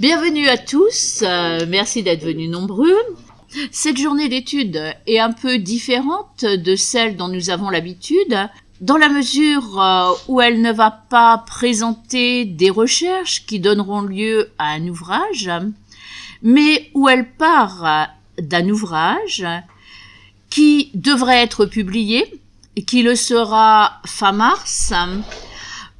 Bienvenue à tous, merci d'être venus nombreux. Cette journée d'études est un peu différente de celle dont nous avons l'habitude, dans la mesure où elle ne va pas présenter des recherches qui donneront lieu à un ouvrage, mais où elle part d'un ouvrage qui devrait être publié et qui le sera fin mars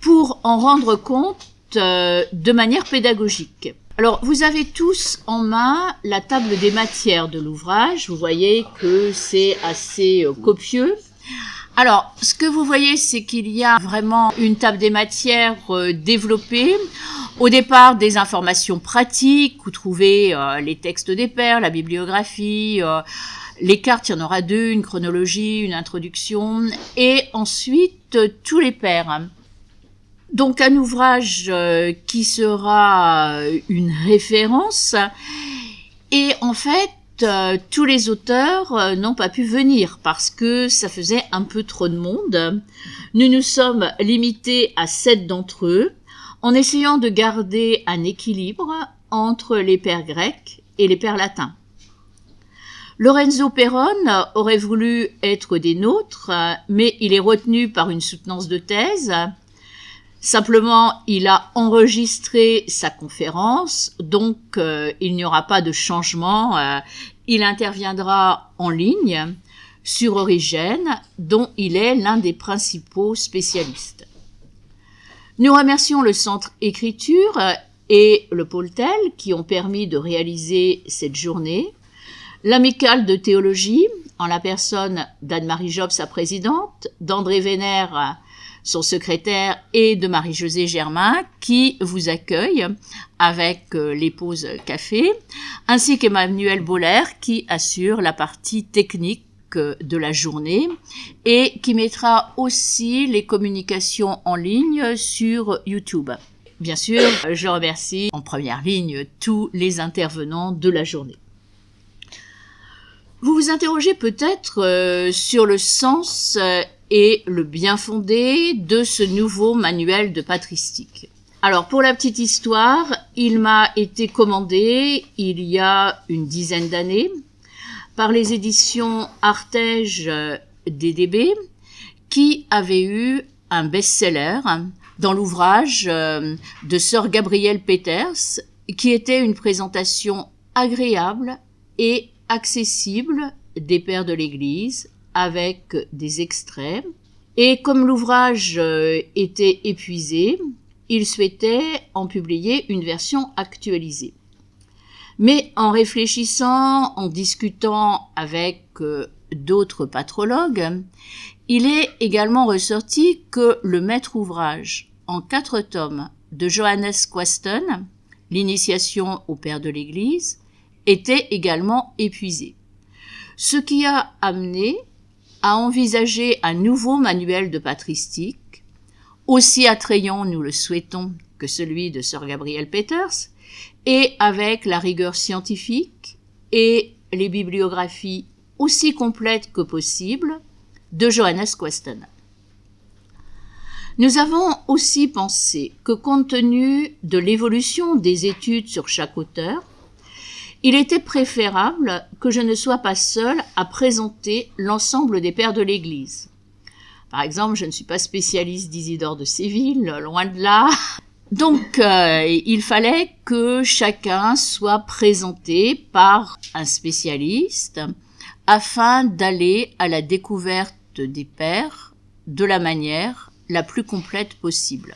pour en rendre compte de manière pédagogique. Alors, vous avez tous en main la table des matières de l'ouvrage. Vous voyez que c'est assez copieux. Alors, ce que vous voyez, c'est qu'il y a vraiment une table des matières développée. Au départ, des informations pratiques. Vous trouvez les textes des pairs, la bibliographie, les cartes, il y en aura 2, une chronologie, une introduction, et ensuite tous les pairs. Donc un ouvrage qui sera une référence, et en fait tous les auteurs n'ont pas pu venir parce que ça faisait un peu trop de monde. Nous nous sommes limités à 7 d'entre eux en essayant de garder un équilibre entre les pairs grecs et les pairs latins. Lorenzo Perron aurait voulu être des nôtres, mais il est retenu par une soutenance de thèse. Simplement, il a enregistré sa conférence, donc il n'y aura pas de changement. Il interviendra en ligne sur Origène, dont il est l'un des principaux spécialistes. Nous remercions le Centre Écriture et le pôle TEL qui ont permis de réaliser cette journée, l'Amicale de théologie, en la personne d'Anne-Marie Job, sa présidente, d'André Vénère, son secrétaire, et de Marie-Josée Germain, qui vous accueille avec les pauses café, ainsi qu'Emmanuel Boller, qui assure la partie technique de la journée et qui mettra aussi les communications en ligne sur YouTube. Bien sûr, je remercie en première ligne tous les intervenants de la journée. Vous vous interrogez peut-être sur le sens et le bien fondé de ce nouveau manuel de patristique. Alors, pour la petite histoire, il m'a été commandé il y a une dizaine d'années par les éditions Artege DDB qui avaient eu un best-seller dans l'ouvrage de sœur Gabrielle Peters qui était une présentation agréable et accessible des pères de l'Église avec des extraits. Et comme l'ouvrage était épuisé, il souhaitait en publier une version actualisée. Mais en réfléchissant, en discutant avec d'autres patrologues, il est également ressorti que le maître ouvrage en 4 tomes de Johannes Queston, l'initiation aux pères de l'Église, était également épuisé. Ce qui a amené à envisager un nouveau manuel de patristique, aussi attrayant, nous le souhaitons, que celui de sœur Gabrielle Peters, et avec la rigueur scientifique et les bibliographies aussi complètes que possible de Johannes Queston. Nous avons aussi pensé que compte tenu de l'évolution des études sur chaque auteur, il était préférable que je ne sois pas seule à présenter l'ensemble des pères de l'Église. Par exemple, je ne suis pas spécialiste d'Isidore de Séville, loin de là. Donc, il fallait que chacun soit présenté par un spécialiste afin d'aller à la découverte des pères de la manière la plus complète possible.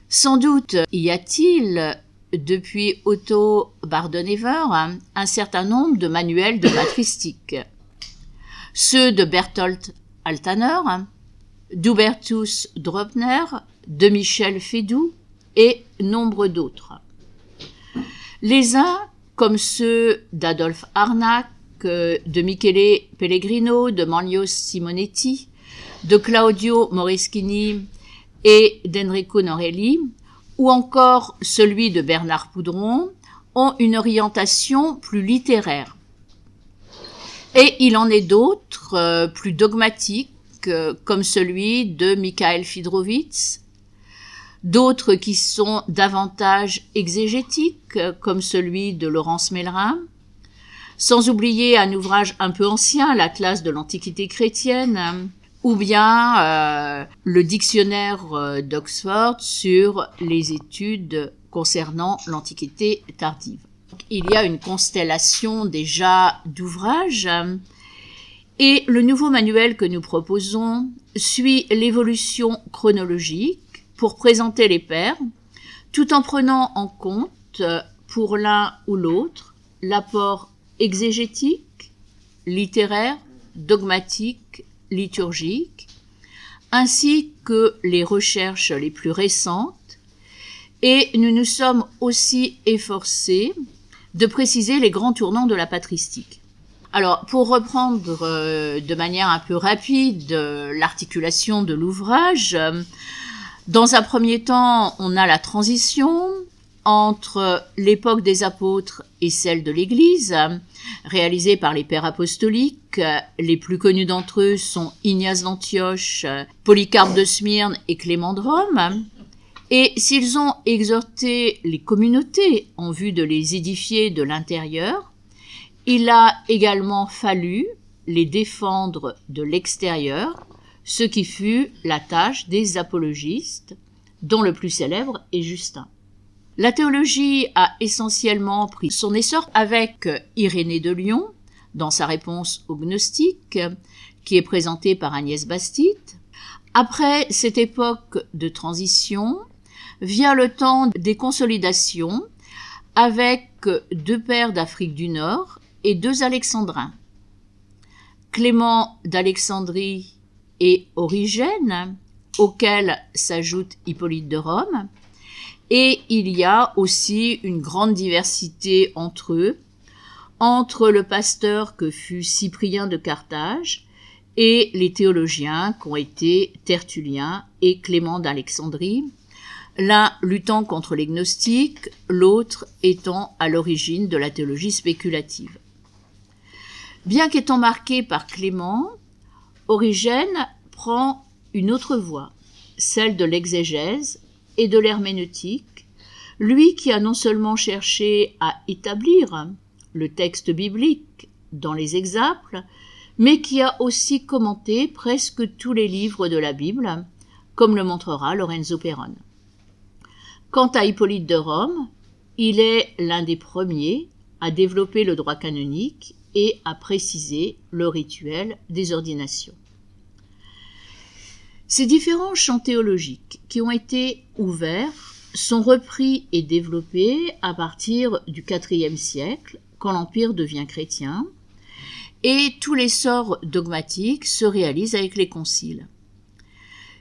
Sans doute y a-t-il depuis Otto Bardenhever un certain nombre de manuels de patristique. Ceux de Berthold Altaner, d'Hubertus Droepner, de Michel Fédoux et nombre d'autres. Les uns, comme ceux d'Adolphe Arnac, de Michele Pellegrino, de Manlio Simonetti, de Claudio Moreschini et d'Enrico Norelli, ou encore celui de Bernard Poudron, ont une orientation plus littéraire. Et il en est d'autres plus dogmatiques, comme celui de Mikhail Fidrovitz, d'autres qui sont davantage exégétiques, comme celui de Laurence Mellerin, sans oublier un ouvrage un peu ancien, l'Atlas de l'Antiquité chrétienne, ou bien le dictionnaire d'Oxford sur les études concernant l'Antiquité tardive. Il y a une constellation déjà d'ouvrages, et le nouveau manuel que nous proposons suit l'évolution chronologique pour présenter les pères, tout en prenant en compte, pour l'un ou l'autre, l'apport exégétique, littéraire, dogmatique, liturgique, ainsi que les recherches les plus récentes, et nous nous sommes aussi efforcés de préciser les grands tournants de la patristique. Alors, pour reprendre de manière un peu rapide l'articulation de l'ouvrage, dans un premier temps, on a la transition entre l'époque des apôtres et celle de l'Église, réalisée par les pères apostoliques. Les plus connus d'entre eux sont Ignace d'Antioche, Polycarpe de Smyrne et Clément de Rome. Et s'ils ont exhorté les communautés en vue de les édifier de l'intérieur, il a également fallu les défendre de l'extérieur, ce qui fut la tâche des apologistes, dont le plus célèbre est Justin. La théologie a essentiellement pris son essor avec Irénée de Lyon, dans sa réponse aux gnostiques, qui est présentée par Agnès Bastide. Après cette époque de transition, vient le temps des consolidations avec 2 pères d'Afrique du Nord et 2 alexandrins. Clément d'Alexandrie et Origène, auquel s'ajoute Hippolyte de Rome, et il y a aussi une grande diversité entre eux, entre le pasteur que fut Cyprien de Carthage et les théologiens qu'ont été Tertullien et Clément d'Alexandrie, l'un luttant contre les gnostiques, l'autre étant à l'origine de la théologie spéculative. Bien qu'étant marqué par Clément, Origène prend une autre voie, celle de l'exégèse et de l'herméneutique, lui qui a non seulement cherché à établir le texte biblique dans les exaples, mais qui a aussi commenté presque tous les livres de la Bible, comme le montrera Lorenzo Perron. Quant à Hippolyte de Rome, il est l'un des premiers à développer le droit canonique et à préciser le rituel des ordinations. Ces différents champs théologiques qui ont été ouverts sont repris et développés à partir du IVe siècle, quand l'Empire devient chrétien, et tout l'essor dogmatique se réalise avec les conciles.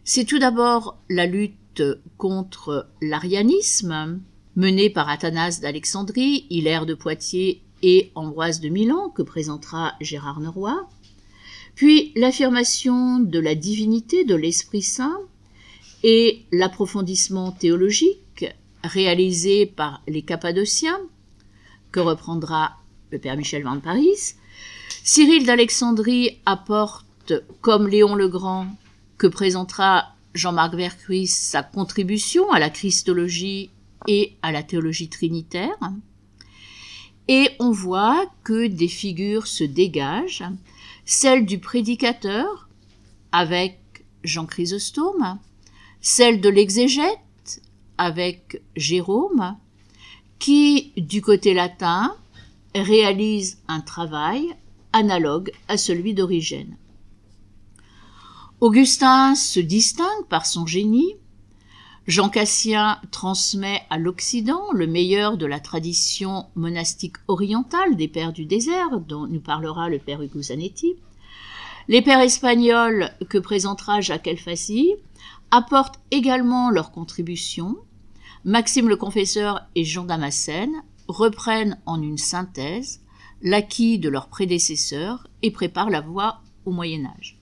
C'est tout d'abord la lutte contre l'arianisme, menée par Athanase d'Alexandrie, Hilaire de Poitiers et Ambroise de Milan, que présentera Gérard Neuroy, puis l'affirmation de la divinité de l'Esprit Saint et l'approfondissement théologique réalisé par les Cappadociens, que reprendra le père Michel Van Parijs. Cyril d'Alexandrie apporte, comme Léon le Grand, que présentera Jean-Marc Vercruys, sa contribution à la christologie et à la théologie trinitaire. Et on voit que des figures se dégagent, celle du prédicateur avec Jean Chrysostome, celle de l'exégète avec Jérôme, qui, du côté latin, réalise un travail analogue à celui d'Origène. Augustin se distingue par son génie. Jean Cassien transmet à l'Occident le meilleur de la tradition monastique orientale des pères du désert, dont nous parlera le père Ugo Zanetti. Les pères espagnols que présentera Jacques Elfassi apportent également leur contribution. Maxime le Confesseur et Jean Damascène reprennent en une synthèse l'acquis de leurs prédécesseurs et préparent la voie au Moyen-Âge.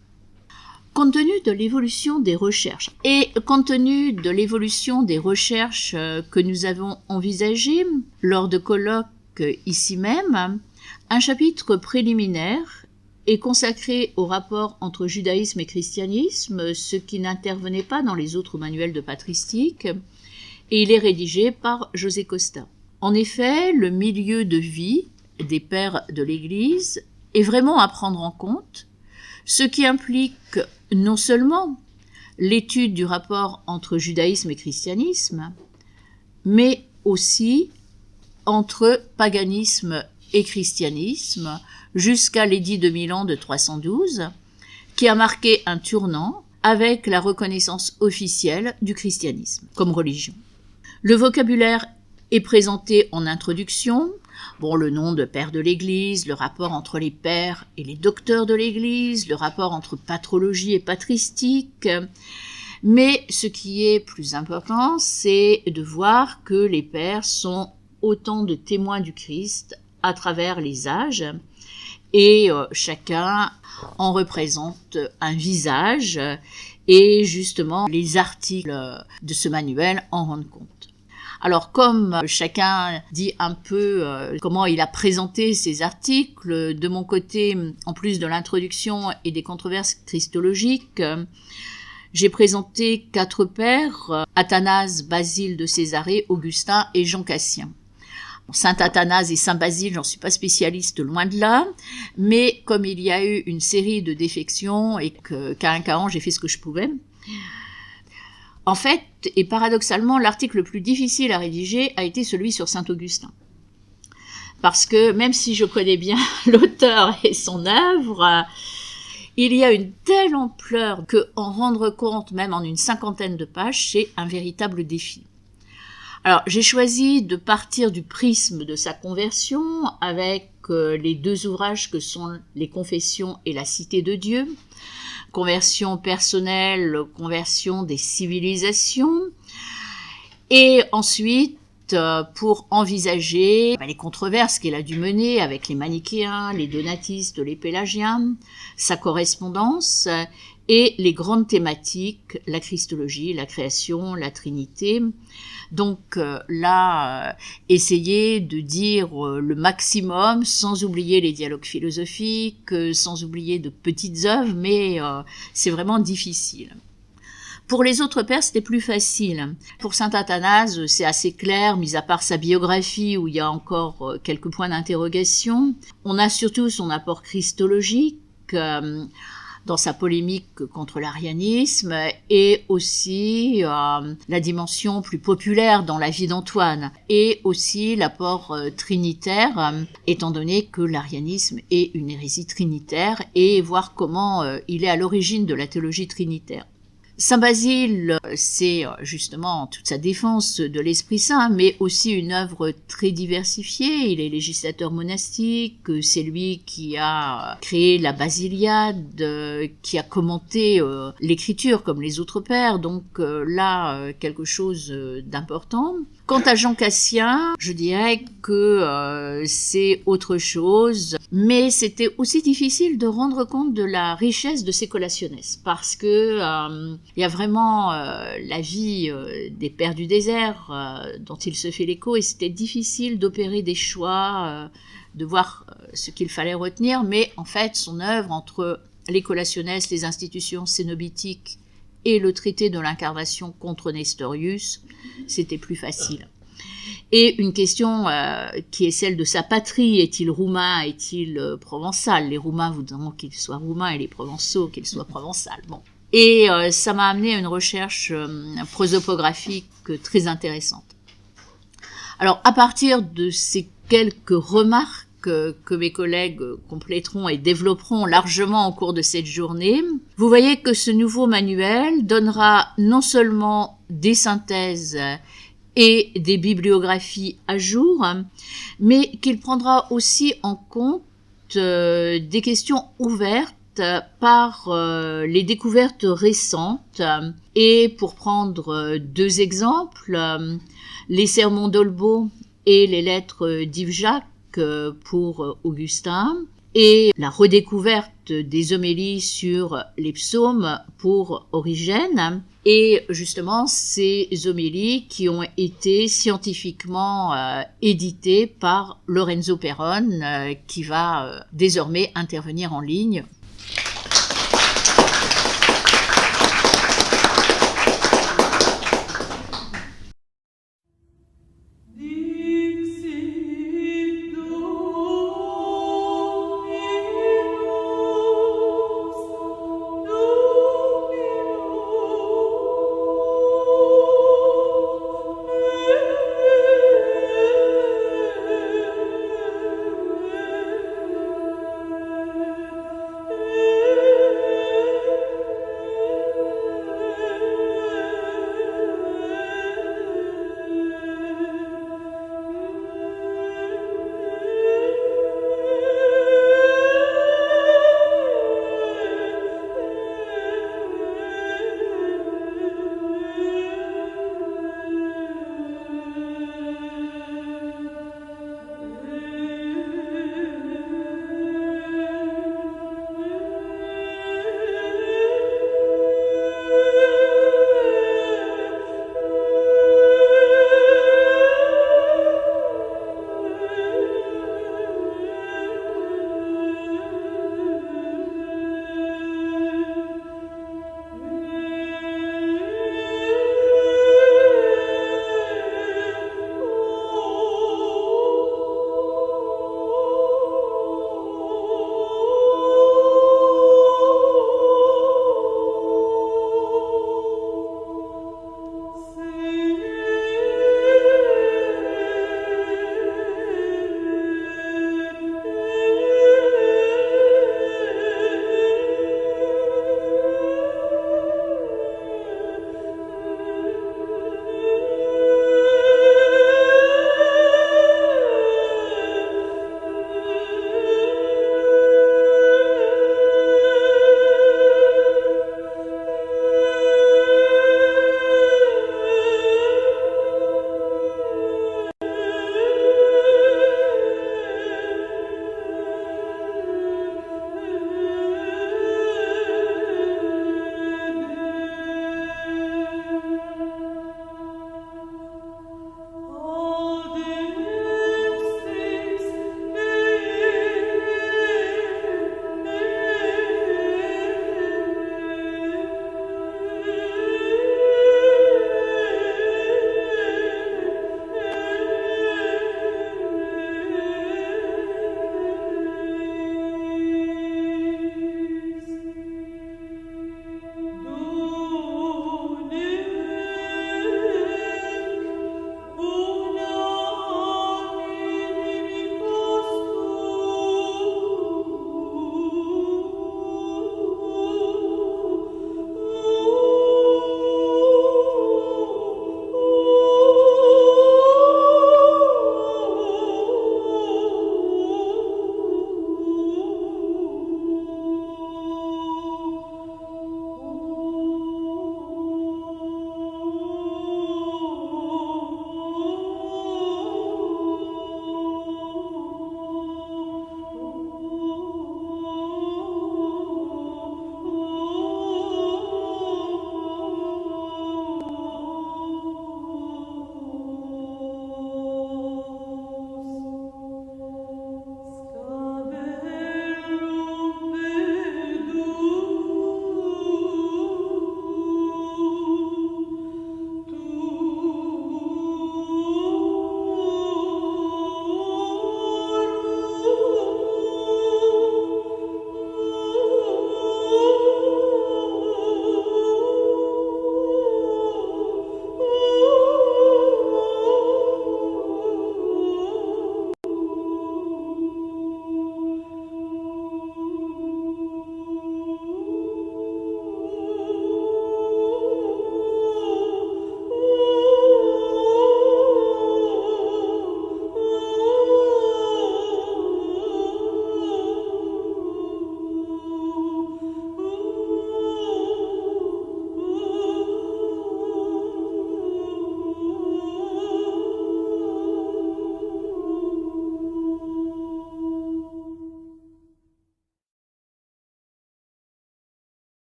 Compte tenu de l'évolution des recherches que nous avons envisagées lors de colloques ici même, un chapitre préliminaire est consacré au rapport entre judaïsme et christianisme, ce qui n'intervenait pas dans les autres manuels de patristique, et il est rédigé par José Costa. En effet, le milieu de vie des pères de l'Église est vraiment à prendre en compte, ce qui implique non seulement l'étude du rapport entre judaïsme et christianisme, mais aussi entre paganisme et christianisme, jusqu'à l'édit de Milan de 312, qui a marqué un tournant avec la reconnaissance officielle du christianisme comme religion. Le vocabulaire est présenté en introduction, le nom de père de l'Église, le rapport entre les pères et les docteurs de l'Église, le rapport entre patrologie et patristique. Mais ce qui est plus important, c'est de voir que les pères sont autant de témoins du Christ à travers les âges, et chacun en représente un visage, et justement les articles de ce manuel en rendent compte. Alors comme chacun dit un peu comment il a présenté ces articles, de mon côté, en plus de l'introduction et des controverses christologiques, j'ai présenté 4 pères, Athanase, Basile de Césarée, Augustin et Jean Cassien. Saint Athanase et Saint Basile, j'en suis pas spécialiste, loin de là, mais comme il y a eu une série de défections et qu'à un cas j'ai fait ce que je pouvais, en fait, et paradoxalement, l'article le plus difficile à rédiger a été celui sur Saint Augustin. Parce que même si je connais bien l'auteur et son œuvre, il y a une telle ampleur que en rendre compte, même en une 50aine de pages, c'est un véritable défi. Alors, j'ai choisi de partir du prisme de sa conversion avec les 2 ouvrages que sont les Confessions et la Cité de Dieu, conversion personnelle, conversion des civilisations, et ensuite pour envisager les controverses qu'il a dû mener avec les manichéens, les donatistes, les pélagiens, sa correspondance et les grandes thématiques, la christologie, la création, la Trinité. Donc essayer de dire le maximum sans oublier les dialogues philosophiques, sans oublier de petites œuvres, mais c'est vraiment difficile. Pour les autres pères, c'était plus facile. Pour saint Athanase, c'est assez clair, mis à part sa biographie où il y a encore quelques points d'interrogation. On a surtout son apport christologique dans sa polémique contre l'arianisme et aussi la dimension plus populaire dans la vie d'Antoine et aussi l'apport trinitaire, étant donné que l'arianisme est une hérésie trinitaire et voir comment il est à l'origine de la théologie trinitaire. Saint Basile, c'est justement toute sa défense de l'Esprit Saint, mais aussi une œuvre très diversifiée. Il est législateur monastique, c'est lui qui a créé la Basiliade, qui a commenté l'écriture comme les autres pères, donc quelque chose d'important. Quant à Jean Cassien, je dirais que c'est autre chose, mais c'était aussi difficile de rendre compte de la richesse de ses collationnes, parce que il y a vraiment la vie des pères du désert dont il se fait l'écho, et c'était difficile d'opérer des choix, de voir ce qu'il fallait retenir, mais en fait son œuvre entre les collationnes, les institutions cénobitiques et le traité de l'incarnation contre Nestorius, c'était plus facile. Et une question qui est celle de sa patrie, est-il roumain, est-il provençal? Les Roumains voudront qu'il soit roumain et les Provençaux qu'il soit provençal. Bon. Et ça m'a amené à une recherche prosopographique très intéressante. Alors, à partir de ces quelques remarques que mes collègues compléteront et développeront largement au cours de cette journée, vous voyez que ce nouveau manuel donnera non seulement des synthèses et des bibliographies à jour, mais qu'il prendra aussi en compte des questions ouvertes par les découvertes récentes. Et pour prendre 2 exemples, les sermons d'Olbeau et les lettres d'Yves Jacques pour Augustin, et la redécouverte des homélies sur les psaumes pour Origène. Et justement, ces homélies qui ont été scientifiquement éditées par Lorenzo Peron, qui va désormais intervenir en ligne